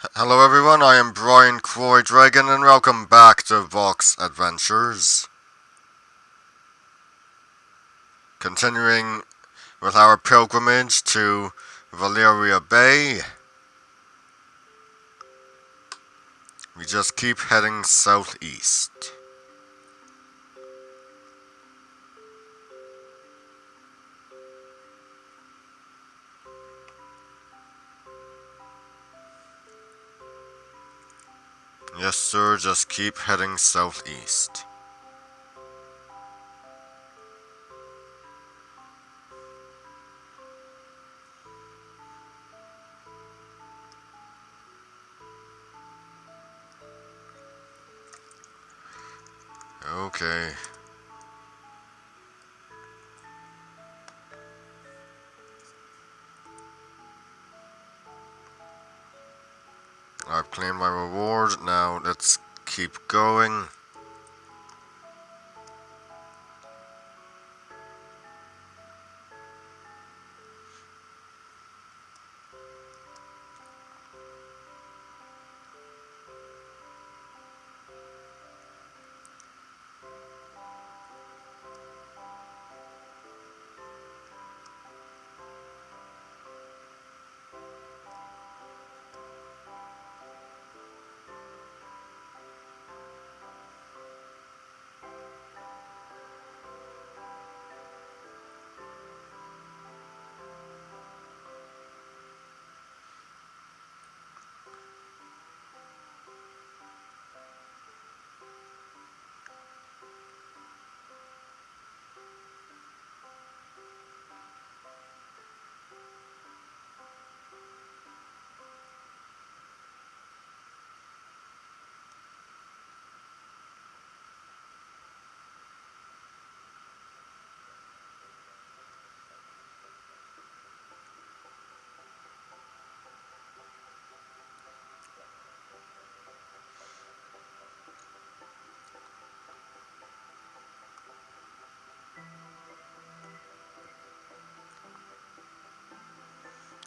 Hello everyone, I am Brian Croy Dragon and welcome back to Vox Adventures. Continuing with our pilgrimage to Valeria Bay. We just keep heading southeast. Yes sir, just keep heading southeast. Okay. I've claimed my reward, now let's keep going.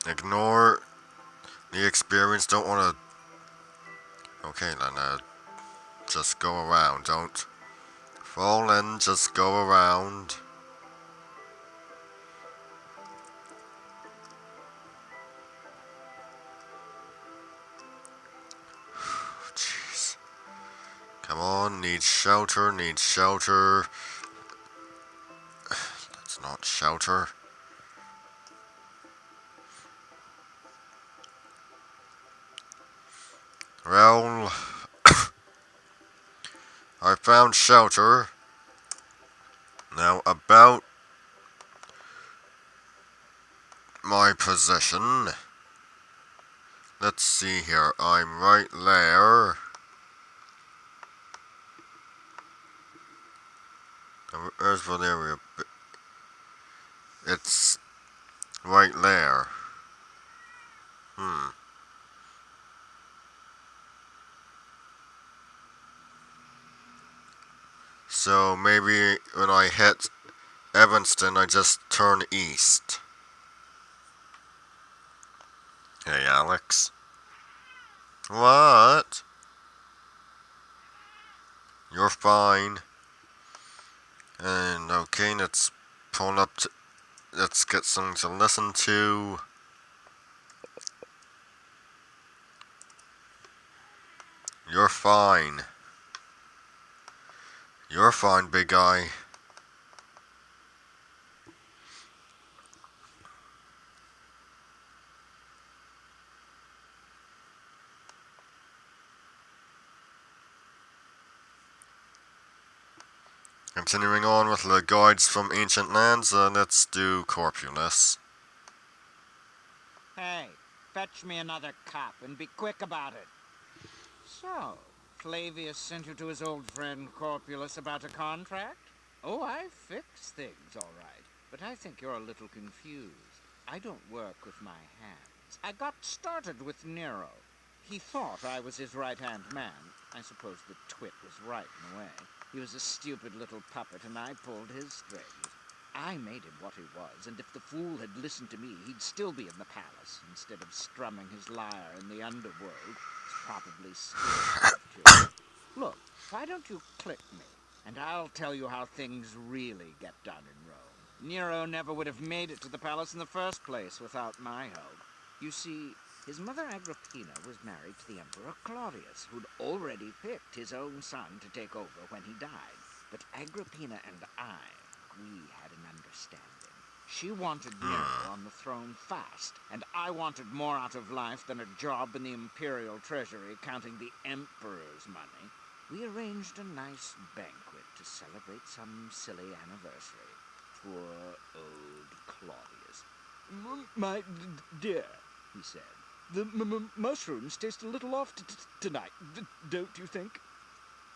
Ignore the experience, don't wanna... Okay then, just go around, don't fall in, just go around. Jeez. Come on, need shelter, need shelter. That's not shelter. Well, I found shelter. Now, about my position. Let's see here. I'm right there. Where's Valeria? It's right there. So maybe when I hit Evanston, I just turn east. Hey, Alex. What? You're fine. And okay, let's pull up to... Let's get something to listen to. You're fine. You're fine, big guy. Continuing on with the guides from ancient lands, let's do Corpulus. Hey, fetch me another cup and be quick about it. So, Flavius sent you to his old friend Corpulus about a contract? Oh, I fix things, all right. But I think you're a little confused. I don't work with my hands. I got started with Nero. He thought I was his right-hand man. I suppose the twit was right in a way. He was a stupid little puppet, and I pulled his strings. I made him what he was, and if the fool had listened to me, he'd still be in the palace, instead of strumming his lyre in the underworld. He's probably still too. Look, why don't you click me, and I'll tell you how things really get done in Rome. Nero never would have made it to the palace in the first place without my help. You see, his mother Agrippina was married to the Emperor Claudius, who'd already picked his own son to take over when he died. But Agrippina and we had an understanding. She wanted Nero on the throne fast, and I wanted more out of life than a job in the imperial treasury counting the emperor's money. We arranged a nice banquet to celebrate some silly anniversary. Poor old Claudius. My dear, he said, the mushrooms taste a little off tonight, don't you think?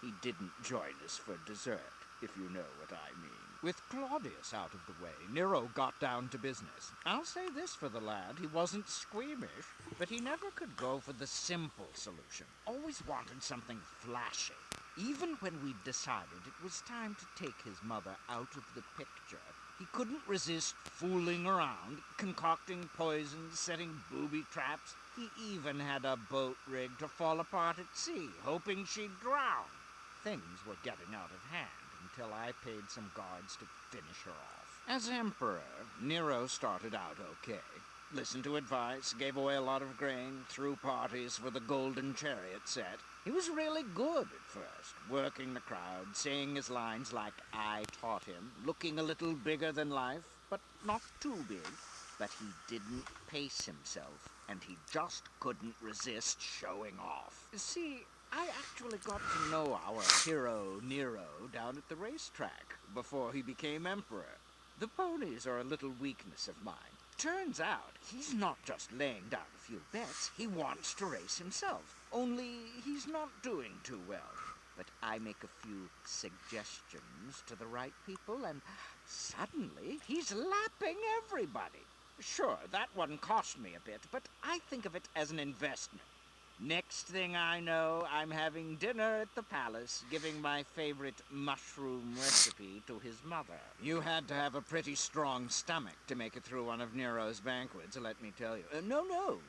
He didn't join us for dessert, if you know what I mean. With Claudius out of the way, Nero got down to business. I'll say this for the lad, he wasn't squeamish, but he never could go for the simple solution. Always wanted something flashy. Even when we decided it was time to take his mother out of the picture, he couldn't resist fooling around, concocting poisons, setting booby traps. He even had a boat rigged to fall apart at sea, hoping she'd drown. Things were getting out of hand until I paid some guards to finish her off. As emperor, Nero started out okay. Listened to advice, gave away a lot of grain, threw parties for the golden chariot set. He was really good at first, working the crowd, saying his lines like I taught him, looking a little bigger than life, but not too big. But he didn't pace himself, and he just couldn't resist showing off. See, I actually got to know our hero Nero down at the racetrack before he became emperor. The ponies are a little weakness of mine. Turns out he's not just laying down a few bets, he wants to race himself. Only he's not doing too well. But I make a few suggestions to the right people, and suddenly he's lapping everybody. Sure, that one cost me a bit, but I think of it as an investment. Next thing I know, I'm having dinner at the palace, giving my favorite mushroom recipe to his mother. You had to have a pretty strong stomach to make it through one of Nero's banquets, let me tell you. No,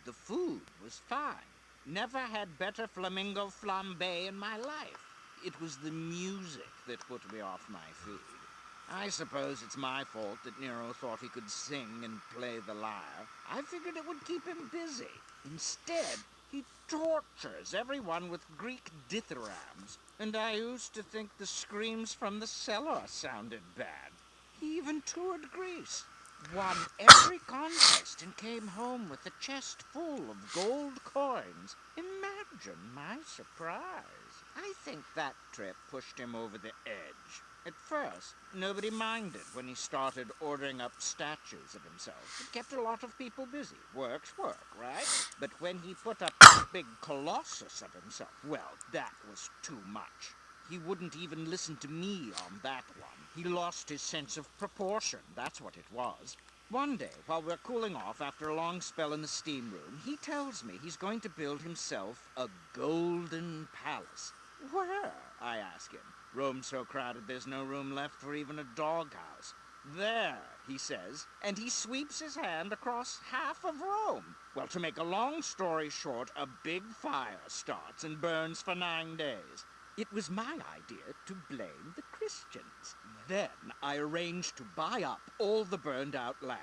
the food was fine. Never had better flamingo flambe in my life. It was the music that put me off my feed. I suppose it's my fault that Nero thought he could sing and play the lyre. I figured it would keep him busy. Instead, he tortures everyone with Greek dithyrambs, and I used to think the screams from the cellar sounded bad. He even toured Greece, won every contest, and came home with a chest full of gold coins. Imagine my surprise. I think that trip pushed him over the edge. At first, nobody minded when he started ordering up statues of himself. It kept a lot of people busy. Work's work, right? But when he put up a big colossus of himself, well, that was too much. He wouldn't even listen to me on that one. He lost his sense of proportion, that's what it was. One day, while we're cooling off after a long spell in the steam room, he tells me he's going to build himself a golden palace. Where? I ask him. Rome's so crowded there's no room left for even a doghouse. There, he says, and he sweeps his hand across half of Rome. Well, to make a long story short, a big fire starts and burns for 9 days. It was my idea to blame the Christians. Then I arranged to buy up all the burned-out land.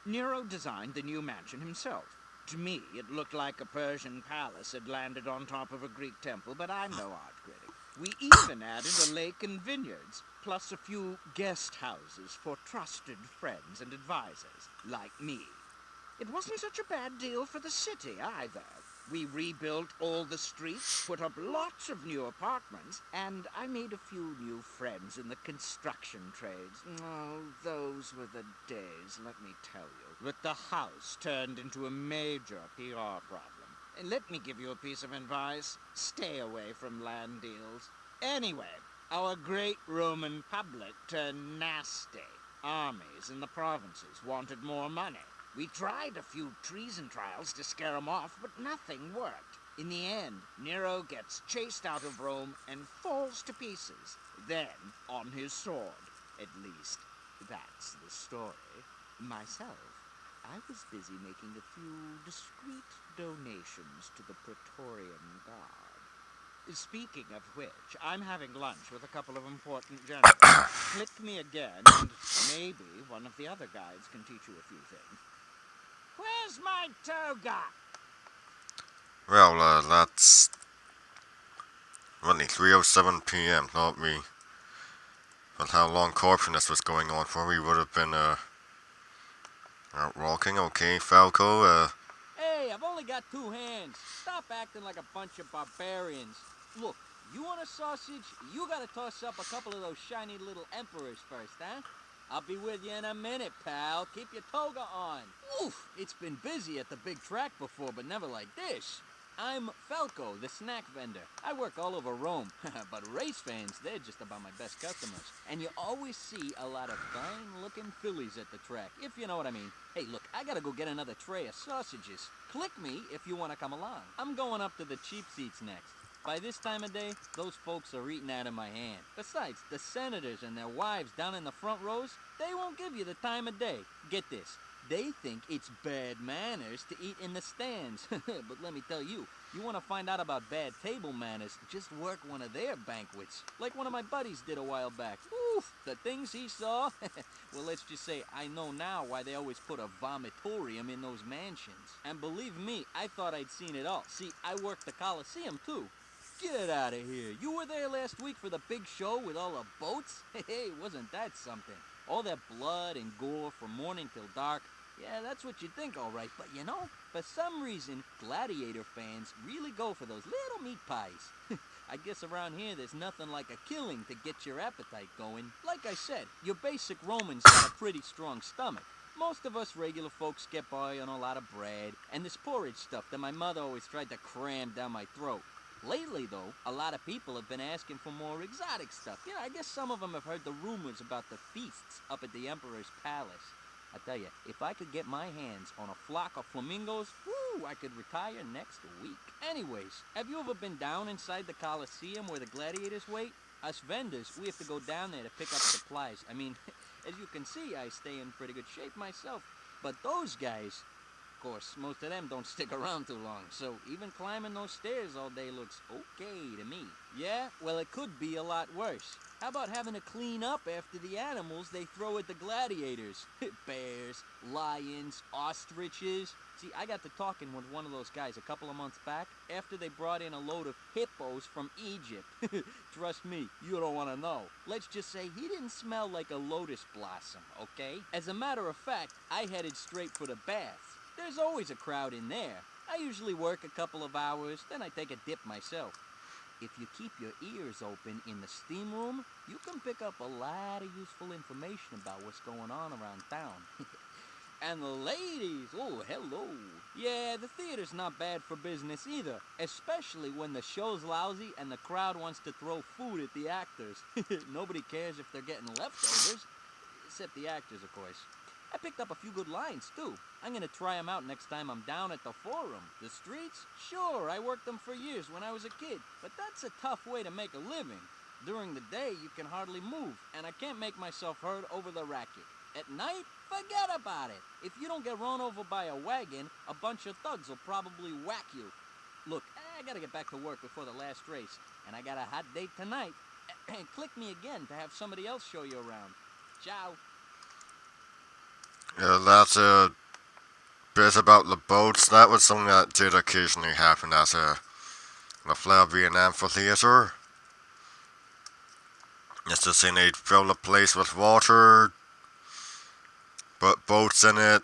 Nero designed the new mansion himself. To me, it looked like a Persian palace had landed on top of a Greek temple, but I'm no art critic. We even added a lake and vineyards, plus a few guest houses for trusted friends and advisors, like me. It wasn't such a bad deal for the city, either. We rebuilt all the streets, put up lots of new apartments, and I made a few new friends in the construction trades. Oh, those were the days, let me tell you. But the house turned into a major PR problem. And let me give you a piece of advice. Stay away from land deals. Anyway, our great Roman public turned nasty. Armies in the provinces wanted more money. We tried a few treason trials to scare them off, but nothing worked. In the end, Nero gets chased out of Rome and falls to pieces. Then, on his sword, at least. That's the story. Myself, I was busy making a few discreet donations to the Praetorian Guard. Speaking of which, I'm having lunch with a couple of important generals. Click me again, and maybe one of the other guides can teach you a few things. Where's my toga? Well, that's only 3:07 p.m. Thought we, with how long corpseness was going on for, we would have been out walking. Okay, Falco. Hey, I've only got 2 hands. Stop acting like a bunch of barbarians. Look, you want a sausage? You gotta toss up a couple of those shiny little emperors first, huh? I'll be with you in a minute, pal. Keep your toga on. Oof, it's been busy at the big track before, but never like this. I'm Falco, the snack vendor. I work all over Rome, but race fans, they're just about my best customers. And you always see a lot of fine-looking fillies at the track, if you know what I mean. Hey, look, I gotta go get another tray of sausages. Click me if you want to come along. I'm going up to the cheap seats next. By this time of day, those folks are eating out of my hand. Besides, the senators and their wives down in the front rows, they won't give you the time of day. Get this. They think it's bad manners to eat in the stands. But let me tell you, you want to find out about bad table manners, just work one of their banquets. Like one of my buddies did a while back. Oof, the things he saw. Well, let's just say I know now why they always put a vomitorium in those mansions. And believe me, I thought I'd seen it all. See, I worked the Coliseum too. Get out of here. You were there last week for the big show with all the boats? Hey, wasn't that something? All that blood and gore from morning till dark. Yeah, that's what you think, all right. But you know, for some reason, gladiator fans really go for those little meat pies. I guess around here there's nothing like a killing to get your appetite going. Like I said, your basic Romans got a pretty strong stomach. Most of us regular folks get by on a lot of bread and this porridge stuff that my mother always tried to cram down my throat. Lately, though, a lot of people have been asking for more exotic stuff. You know, I guess some of them have heard the rumors about the feasts up at the Emperor's Palace. I tell you, if I could get my hands on a flock of flamingos, whoo, I could retire next week. Anyways, have you ever been down inside the Coliseum where the gladiators wait? Us vendors, we have to go down there to pick up supplies. I mean, as you can see, I stay in pretty good shape myself. But those guys, of course, most of them don't stick around too long, so even climbing those stairs all day looks okay to me. Yeah, well, it could be a lot worse. How about having to clean up after the animals they throw at the gladiators? Bears, lions, ostriches. See, I got to talking with one of those guys a couple of months back after they brought in a load of hippos from Egypt. Trust me, you don't want to know. Let's just say he didn't smell like a lotus blossom, okay? As a matter of fact, I headed straight for the baths. There's always a crowd in there. I usually work a couple of hours, then I take a dip myself. If you keep your ears open in the steam room, you can pick up a lot of useful information about what's going on around town. And the ladies, oh, hello. Yeah, the theater's not bad for business either, especially when the show's lousy and the crowd wants to throw food at the actors. Nobody cares if they're getting leftovers, except the actors, of course. I picked up a few good lines, too. I'm gonna try them out next time I'm down at the Forum. The streets? Sure, I worked them for years when I was a kid, but that's a tough way to make a living. During the day, you can hardly move, and I can't make myself heard over the racket. At night, forget about it. If you don't get run over by a wagon, a bunch of thugs will probably whack you. Look, I gotta get back to work before the last race, and I got a hot date tonight. Click me again to have somebody else show you around. Ciao. Yeah, that's a bit about the boats. That was something that did occasionally happen at the Flavian Amphitheater. It's just saying they'd fill the place with water, put boats in it,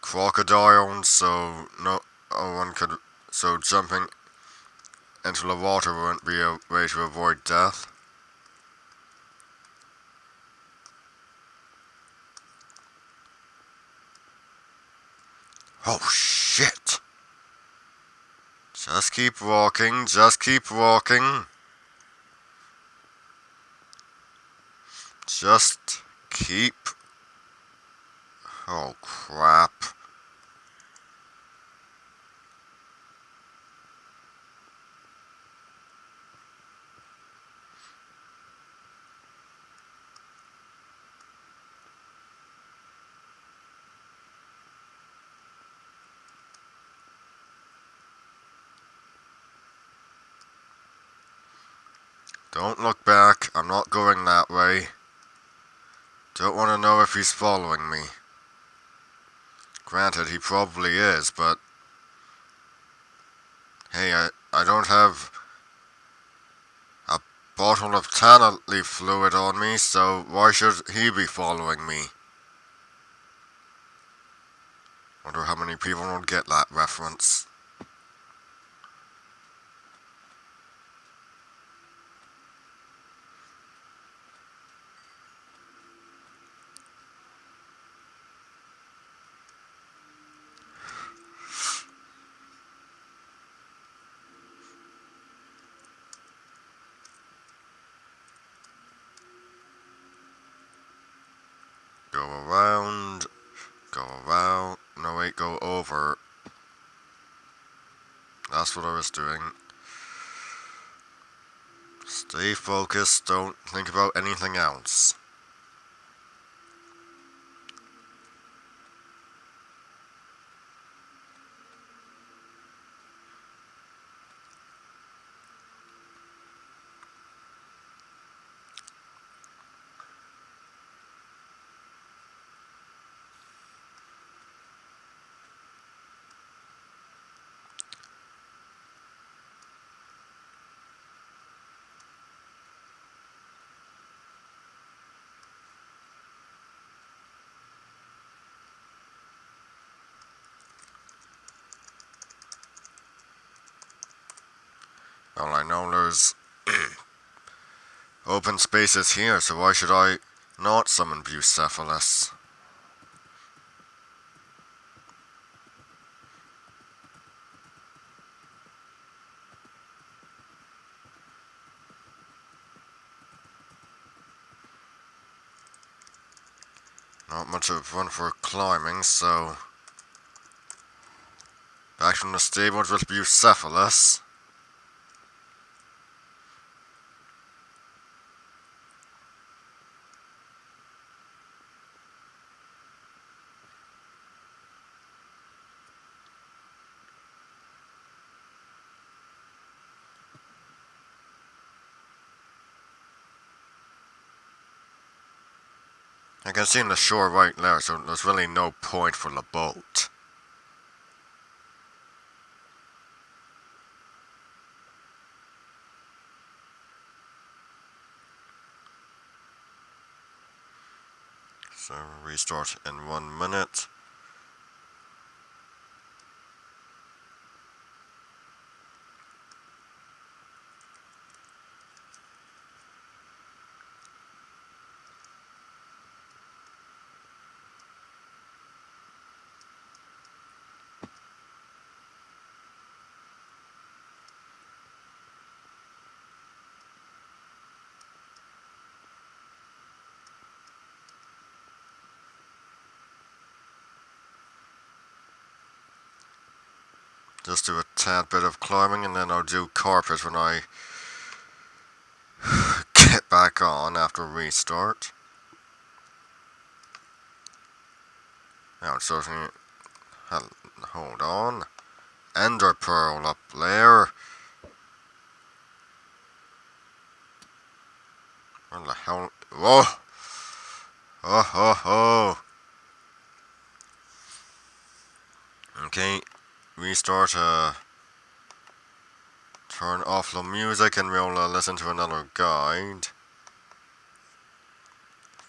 crocodiles, so no one could. So jumping into the water wouldn't be a way to avoid death. Oh shit! Just keep walking, just keep walking. Just keep. Oh crap. Don't look back. I'm not going that way. Don't want to know if he's following me. Granted, he probably is, but hey, I don't have a bottle of tanner leaf fluid on me, so why should he be following me? Wonder how many people don't get that reference. Go around, go around, no wait, go over. That's what I was doing. Stay focused, don't think about anything else. Well, I know there's open spaces here, so why should I not summon Bucephalus? Not much of one for climbing, so back from the stables with Bucephalus. I can see in the shore right there, so there's really no point for the boat. So restart in 1 minute. Just do a tad bit of climbing and then I'll do carpet when I get back on after restart. Now it's starting. Hold on. Ender Pearl up there. Where the hell? Whoa! Oh ho ho! Okay, restart. Turn off the music and we'll listen to another guide.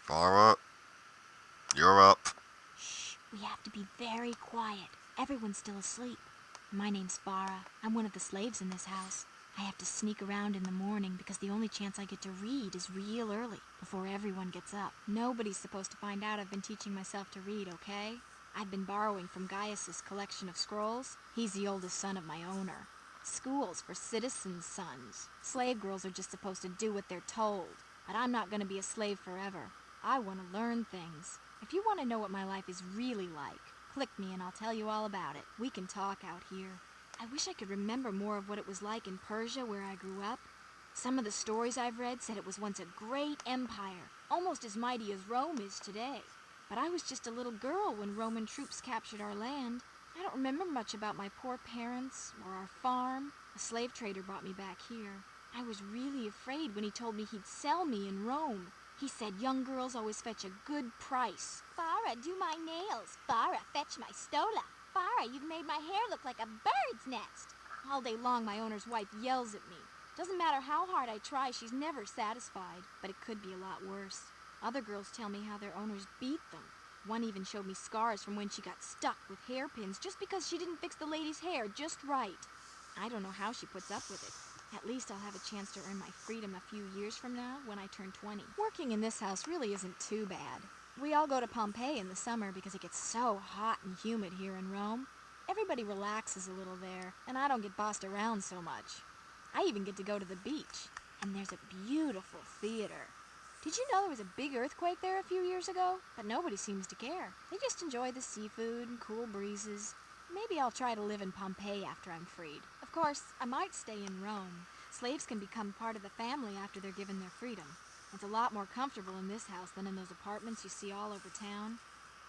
Farah, you're up. Shh, we have to be very quiet. Everyone's still asleep. My name's Farah. I'm one of the slaves in this house. I have to sneak around in the morning because the only chance I get to read is real early, before everyone gets up. Nobody's supposed to find out I've been teaching myself to read, okay? I've been borrowing from Gaius's collection of scrolls. He's the oldest son of my owner. School's for citizens' sons. Slave girls are just supposed to do what they're told. But I'm not going to be a slave forever. I want to learn things. If you want to know what my life is really like, click me and I'll tell you all about it. We can talk out here. I wish I could remember more of what it was like in Persia where I grew up. Some of the stories I've read said it was once a great empire, almost as mighty as Rome is today. But I was just a little girl when Roman troops captured our land. I don't remember much about my poor parents or our farm. A slave trader brought me back here. I was really afraid when he told me he'd sell me in Rome. He said young girls always fetch a good price. Farah, do my nails. Farah, fetch my stola. Farah, you've made my hair look like a bird's nest. All day long, my owner's wife yells at me. Doesn't matter how hard I try, she's never satisfied. But it could be a lot worse. Other girls tell me how their owners beat them. One even showed me scars from when she got stuck with hairpins just because she didn't fix the lady's hair just right. I don't know how she puts up with it. At least I'll have a chance to earn my freedom a few years from now when I turn 20. Working in this house really isn't too bad. We all go to Pompeii in the summer because it gets so hot and humid here in Rome. Everybody relaxes a little there, and I don't get bossed around so much. I even get to go to the beach, and there's a beautiful theater. Did you know there was a big earthquake there a few years ago? But nobody seems to care. They just enjoy the seafood and cool breezes. Maybe I'll try to live in Pompeii after I'm freed. Of course, I might stay in Rome. Slaves can become part of the family after they're given their freedom. It's a lot more comfortable in this house than in those apartments you see all over town.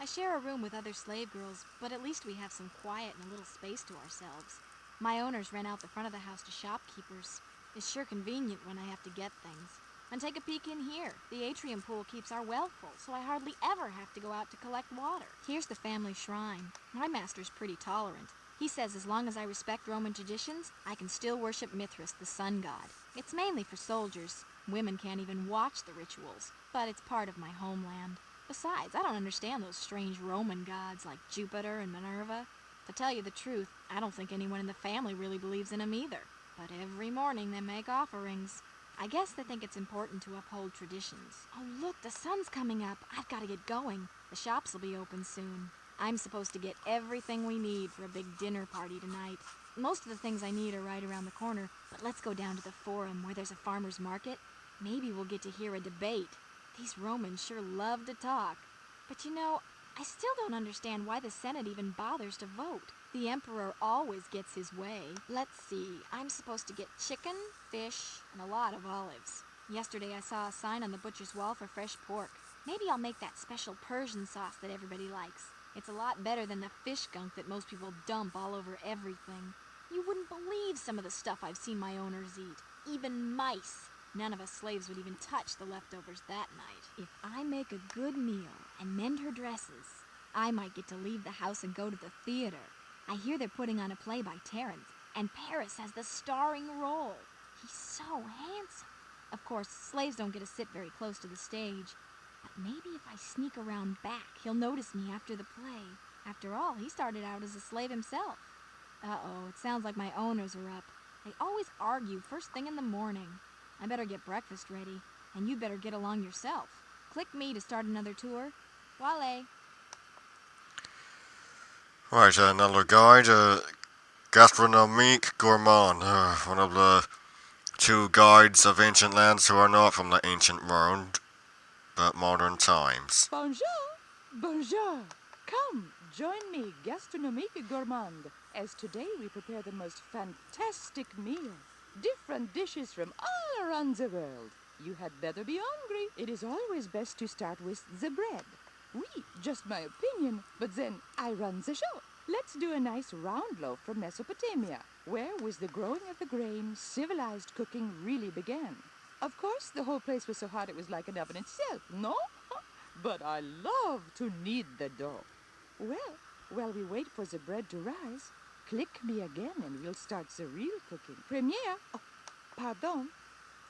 I share a room with other slave girls, but at least we have some quiet and a little space to ourselves. My owners rent out the front of the house to shopkeepers. It's sure convenient when I have to get things. And take a peek in here. The atrium pool keeps our well full, so I hardly ever have to go out to collect water. Here's the family shrine. My master's pretty tolerant. He says as long as I respect Roman traditions, I can still worship Mithras, the sun god. It's mainly for soldiers. Women can't even watch the rituals, but it's part of my homeland. Besides, I don't understand those strange Roman gods like Jupiter and Minerva. To tell you the truth, I don't think anyone in the family really believes in them either. But every morning they make offerings. I guess they think it's important to uphold traditions. Oh, look, the sun's coming up. I've got to get going. The shops will be open soon. I'm supposed to get everything we need for a big dinner party tonight. Most of the things I need are right around the corner, but let's go down to the forum where there's a farmer's market. Maybe we'll get to hear a debate. These Romans sure love to talk. But you know, I still don't understand why the Senate even bothers to vote. The emperor always gets his way. Let's see, I'm supposed to get chicken, fish, and a lot of olives. Yesterday I saw a sign on the butcher's wall for fresh pork. Maybe I'll make that special Persian sauce that everybody likes. It's a lot better than the fish gunk that most people dump all over everything. You wouldn't believe some of the stuff I've seen my owners eat. Even mice. None of us slaves would even touch the leftovers that night. If I make a good meal and mend her dresses, I might get to leave the house and go to the theater. I hear they're putting on a play by Terence, and Paris has the starring role. He's so handsome. Of course, slaves don't get to sit very close to the stage, but maybe if I sneak around back, he'll notice me after the play. After all, he started out as a slave himself. Uh-oh, it sounds like my owners are up. They always argue first thing in the morning. I better get breakfast ready, and you better get along yourself. Click me to start another tour. Wale. Right, another guide, Gastronomique Gourmand, one of the two guides of ancient lands who are not from the ancient world, but modern times. Bonjour! Bonjour! Come, join me, Gastronomique Gourmand, as today we prepare the most fantastic meal. Different dishes from all around the world. You had better be hungry. It is always best to start with the bread. Oui, just my opinion, but then I run the show. Let's do a nice round loaf from Mesopotamia, where with the growing of the grain, civilized cooking really began. Of course, the whole place was so hot it was like an oven itself, no? But I love to knead the dough. Well, while we wait for the bread to rise, click me again and we'll start the real cooking. Premiere? Oh, pardon.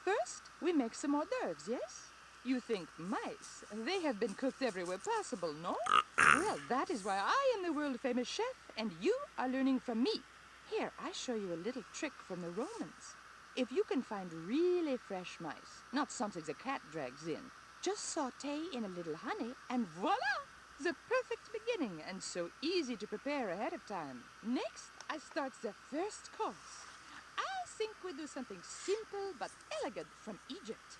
First, we make some hors d'oeuvres, yes? You think mice? They have been cooked everywhere possible, no? Well, that is why I am the world-famous chef, and you are learning from me. Here, I show you a little trick from the Romans. If you can find really fresh mice, not something the cat drags in, just saute in a little honey, and voila! The perfect beginning, and so easy to prepare ahead of time. Next, I start the first course. I think we do something simple but elegant from Egypt.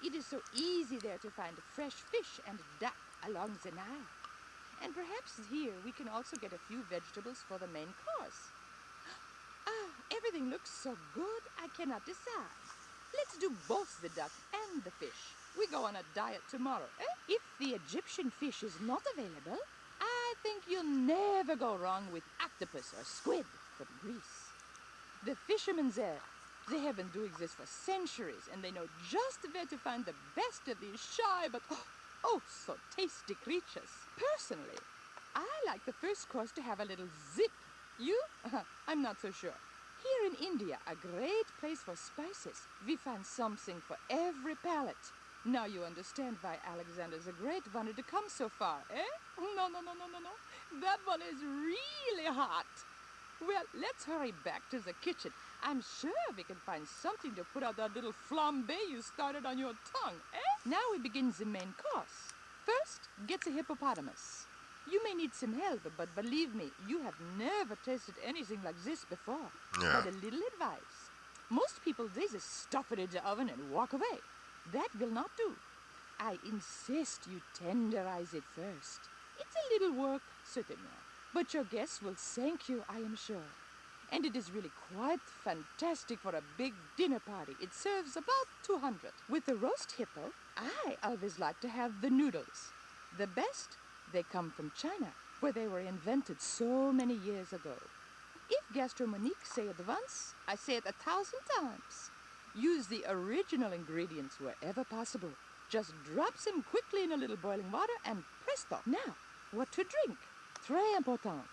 It is so easy there to find fresh fish and duck along the Nile. And perhaps here we can also get a few vegetables for the main course. Ah, everything looks so good, I cannot decide. Let's do both the duck and the fish. We go on a diet tomorrow, eh? If the Egyptian fish is not available, I think you'll never go wrong with octopus or squid from Greece. The fishermen there They have been doing this for centuries, and they know just where to find the best of these shy but so tasty creatures. Personally, I like the first course to have a little zip. You? I'm not so sure. Here in India, a great place for spices. We find something for every palate. Now you understand why Alexander the Great wanted to come so far, eh? No. That one is really hot. Well, let's hurry back to the kitchen. I'm sure we can find something to put out that little flambé you started on your tongue, eh? Now we begin the main course. First, get the hippopotamus. You may need some help, but believe me, you have never tasted anything like this before. Yeah. But a little advice. Most people, they just stuff it in the oven and walk away. That will not do. I insist you tenderize it first. It's a little work, certainly. But your guests will thank you, I am sure. And it is really quite fantastic for a big dinner party. It serves about 200. With the roast hippo, I always like to have the noodles. The best, they come from China, where they were invented so many years ago. If Gastromonique say it once, I say it 1,000 times. Use the original ingredients wherever possible. Just drop them quickly in a little boiling water and presto. Now, what to drink? Très important.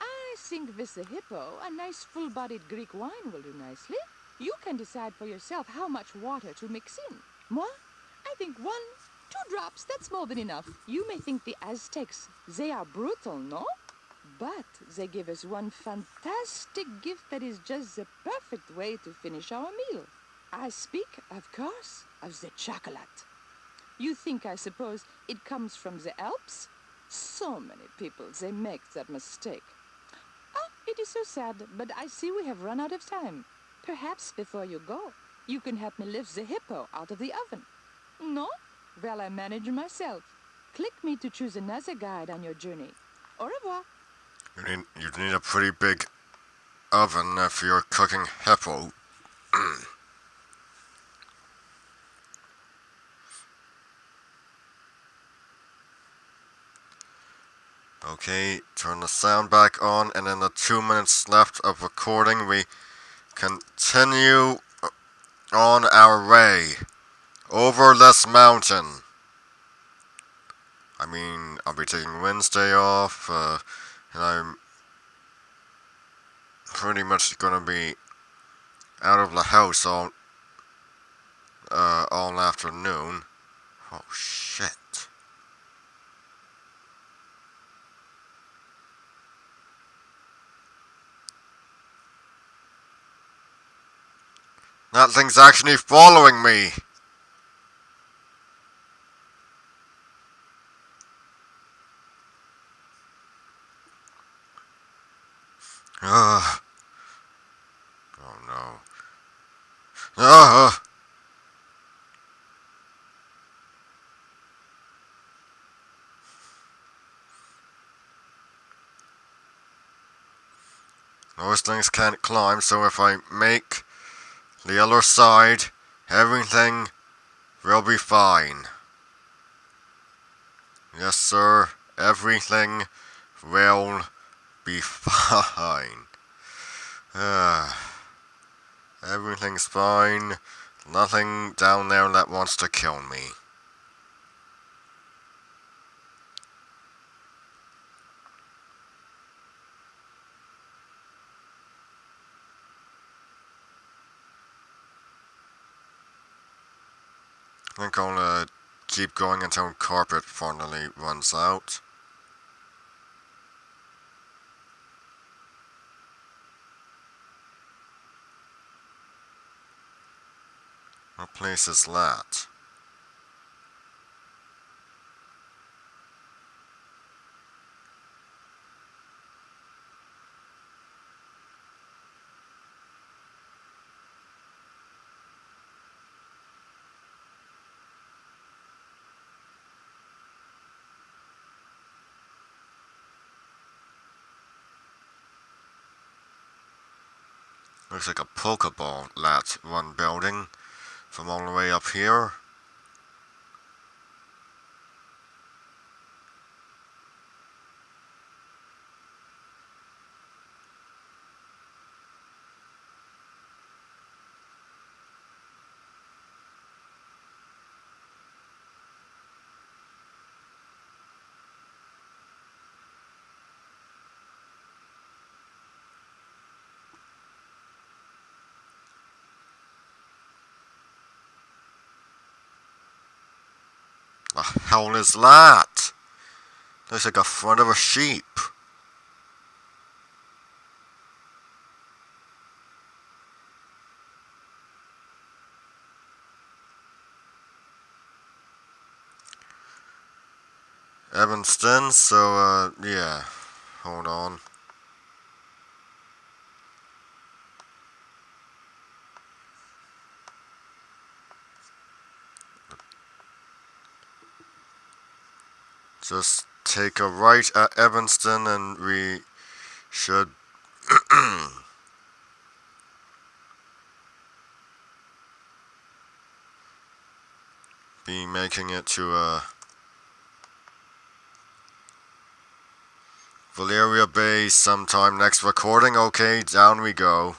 I think with the hippo, a nice full-bodied Greek wine will do nicely. You can decide for yourself how much water to mix in. Moi, I think 1, 2 drops, that's more than enough. You may think the Aztecs, they are brutal, no? But they give us one fantastic gift that is just the perfect way to finish our meal. I speak, of course, of the chocolate. You think, I suppose, it comes from the Alps? So many people, they make that mistake. Oh, it is so sad, but I see we have run out of time. Perhaps before you go, you can help me lift the hippo out of the oven. No? Well, I manage myself. Click me to choose another guide on your journey. Au revoir. You'd need a pretty big oven if you're cooking hippo. Okay, turn the sound back on, and in the 2 minutes left of recording, we continue on our way over this mountain. I mean, I'll be taking Wednesday off, and I'm pretty much gonna be out of the house all afternoon. Oh shit. That thing's actually following me. Oh no. Those things can't climb, so if I make the other side, everything will be fine. Yes, sir, everything will be fine. Everything's fine. Nothing down there that wants to kill me. I think I'll keep going until carpet finally runs out. What place is that? Looks like a Pokeball, that one building, from all the way up here. hell is that? Looks like a front of a sheep. Evanston, so, yeah. Hold on. Just take a right at Evanston and we should be making it to Valeria Bay sometime next recording. Okay, down we go.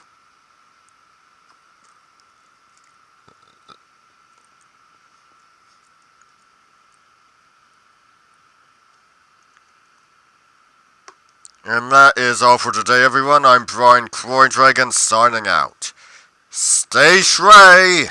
And that is all for today, everyone. I'm Brian Croydragon signing out. Stay Shrey!